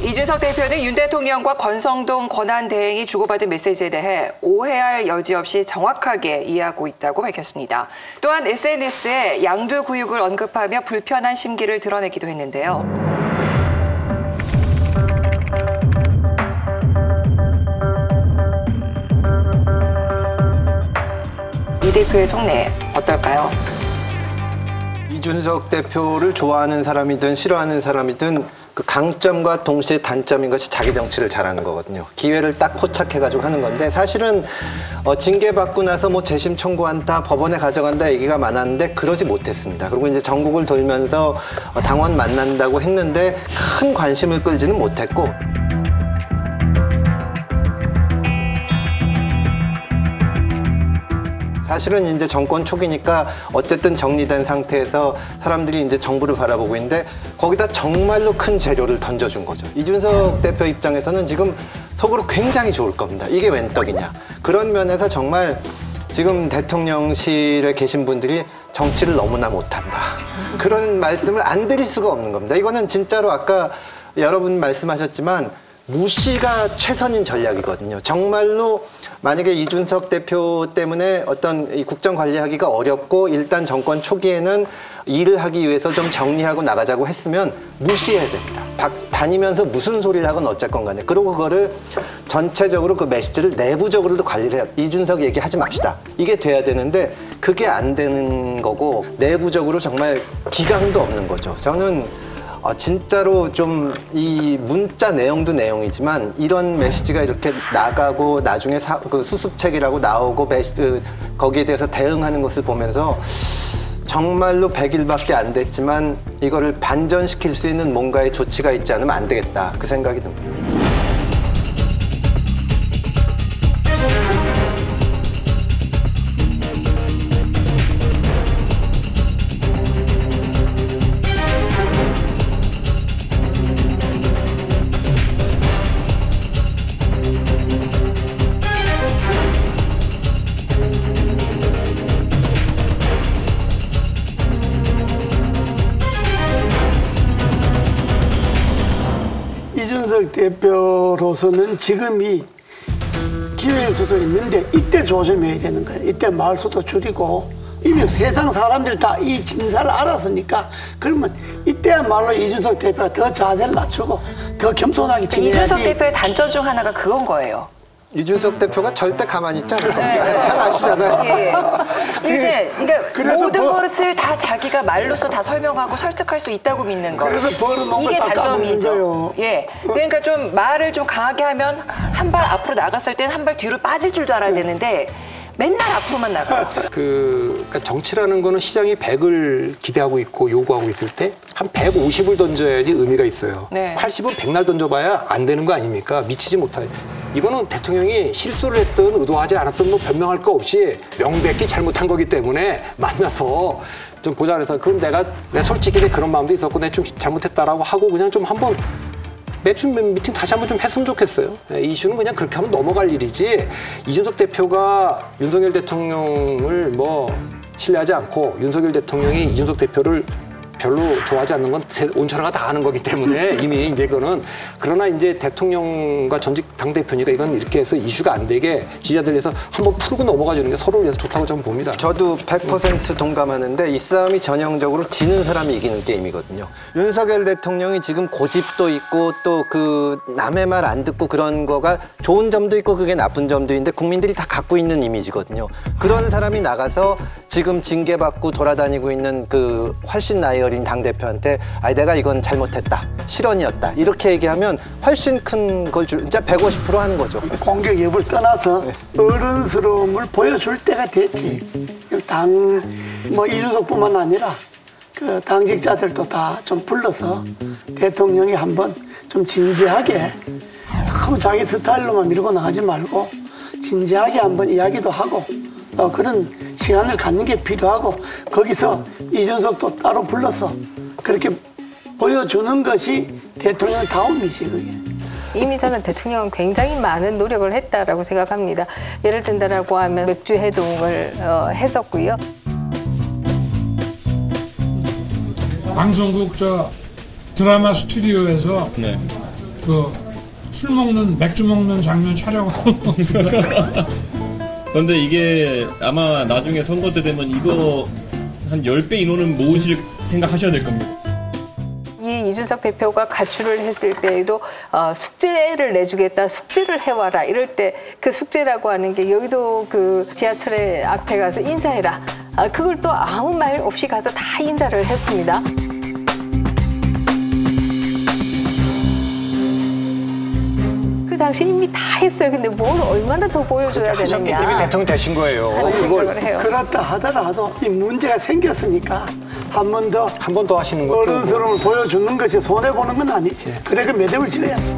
이준석 대표는 윤 대통령과 권성동 권한대행이 주고받은 메시지에 대해 오해할 여지 없이 정확하게 이해하고 있다고 밝혔습니다. 또한 SNS에 양두구육을 언급하며 불편한 심기를 드러내기도 했는데요. 이 대표의 속내 어떨까요? 이준석 대표를 좋아하는 사람이든 싫어하는 사람이든 그 강점과 동시에 단점인 것이 자기 정치를 잘하는 거거든요. 기회를 딱 포착해가지고 하는 건데 사실은 징계받고 나서 뭐 재심 청구한다, 법원에 가져간다 얘기가 많았는데 그러지 못했습니다. 그리고 이제 전국을 돌면서 당원 만난다고 했는데 큰 관심을 끌지는 못했고 사실은 이제 정권 초기니까 어쨌든 정리된 상태에서 사람들이 이제 정부를 바라보고 있는데 거기다 정말로 큰 재료를 던져준 거죠. 이준석 대표 입장에서는 지금 속으로 굉장히 좋을 겁니다. 이게 웬 떡이냐. 그런 면에서 정말 지금 대통령실에 계신 분들이 정치를 너무나 못한다. 그런 말씀을 안 드릴 수가 없는 겁니다. 이거는 진짜로 아까 여러분 말씀하셨지만 무시가 최선인 전략이거든요. 정말로 만약에 이준석 대표 때문에 어떤 이 국정 관리하기가 어렵고 일단 정권 초기에는 일을 하기 위해서 좀 정리하고 나가자고 했으면 무시해야 됩니다. 다니면서 무슨 소리를 하건 어쨌건 간에. 그리고 그거를 전체적으로 그 메시지를 내부적으로도 관리를 해야 이준석 얘기하지 맙시다. 이게 돼야 되는데 그게 안 되는 거고 내부적으로 정말 기강도 없는 거죠. 저는 진짜로 좀 이 문자 내용도 내용이지만 이런 메시지가 이렇게 나가고 나중에 그 수습책이라고 나오고 거기에 대해서 대응하는 것을 보면서 정말로 100일밖에 안 됐지만 이거를 반전시킬 수 있는 뭔가의 조치가 있지 않으면 안 되겠다. 그 생각이 듭니다. 이준석 대표로서는 지금이 기회일 수도 있는데 이때 조심해야 되는 거예요. 이때 말수도 줄이고 이미 세상 사람들이 다 이 진사를 알았으니까 그러면 이때야말로 이준석 대표가 더 자세를 낮추고 더 겸손하게 지내야지. 이준석 대표의 단점 중 하나가 그건 거예요. 이준석 대표가 절대 가만히 있지 않을 겁니다. 잘 아시잖아요. 예. 이제 그러니까 모든 것을 다 자기가 말로써 다 설명하고 설득할 수 있다고 믿는 거. 그래서 벌어놓은 이게 걸 다 단점이죠. 예. 그러니까 좀 말을 좀 강하게 하면 한 발 앞으로 나갔을 때는 한 발 뒤로 빠질 줄도 알아야 되는데 맨날 앞으로만 나가요. 그러니까 정치라는 거는 시장이 100을 기대하고 있고 요구하고 있을 때 한 150을 던져야지 의미가 있어요. 네. 80은 100날 던져봐야 안 되는 거 아닙니까? 미치지 못할. 이거는 대통령이 실수를 했든 의도하지 않았든 뭐 변명할 거 없이 명백히 잘못한 거기 때문에 만나서 좀 보자 그래서 그건 내 솔직히 그런 마음도 있었고 내가 좀 잘못했다라고 하고 그냥 좀 한번 매주 미팅 다시 한번 좀 했으면 좋겠어요. 이슈는 그냥 그렇게 하면 넘어갈 일이지 이준석 대표가 윤석열 대통령을 뭐 신뢰하지 않고 윤석열 대통령이 이준석 대표를 별로 좋아하지 않는 건 온천하가 다 아는 거기 때문에 이미 이제 그거는 그러나 이제 대통령과 전직 당대표니까 이건 이렇게 해서 이슈가 안 되게 지지자들에서 한번 풀고 넘어가 주는 게 서로를 위해서 좋다고 저는 봅니다. 저도 100% 동감하는데 이 싸움이 전형적으로 지는 사람이 이기는 게임이거든요. 윤석열 대통령이 지금 고집도 있고 또 그 남의 말 안 듣고 그런 거가 좋은 점도 있고 그게 나쁜 점도 있는데 국민들이 다 갖고 있는 이미지거든요. 그런 사람이 나가서 지금 징계받고 돌아다니고 있는 그 훨씬 나이 어린 당대표한테 내가 이건 잘못했다. 실언이었다. 이렇게 얘기하면 훨씬 큰 걸 진짜 150% 하는 거죠. 공격 여부를 떠나서 어른스러움을 보여줄 때가 됐지. 이준석뿐만 아니라 그 당직자들도 다 좀 불러서 대통령이 한번 좀 진지하게 너무 자기 스타일로만 밀고 나가지 말고 진지하게 한번 이야기도 하고 그런 시간을 갖는 게 필요하고 거기서 이준석도 따로 불러서 그렇게 보여주는 것이 대통령다움이지 그게. 이미 저는 대통령은 굉장히 많은 노력을 했다라고 생각합니다. 예를 든다라고 하면 맥주 해동을 했었고요. 방송국 드라마 스튜디오에서 그 술 먹는 맥주 먹는 장면 촬영하고 그런데 이게 아마 나중에 선거 때 되면 이거 한 10배 인원은 모으실 생각하셔야 될 겁니다. 이 이준석 대표가 가출을 했을 때에도 숙제를 내주겠다, 숙제를 해와라 이럴 때 그 숙제라고 하는 게 여의도 그 지하철에 앞에 가서 인사해라. 그걸 또 아무 말 없이 가서 다 인사를 했습니다. 그 당시 이미 다 했어요. 근데 뭘 얼마나 더 보여줘야 하셨기 때문에 되느냐. 대통령 되신 거예요. 하는 생각을 해요. 그렇다 하더라도 이 문제가 생겼으니까 한 번 더 한 번 더 하시는 것도 어른스러움을 보여주는 것이 손해보는 건 아니지. 그래 그 매듭을 지어야지.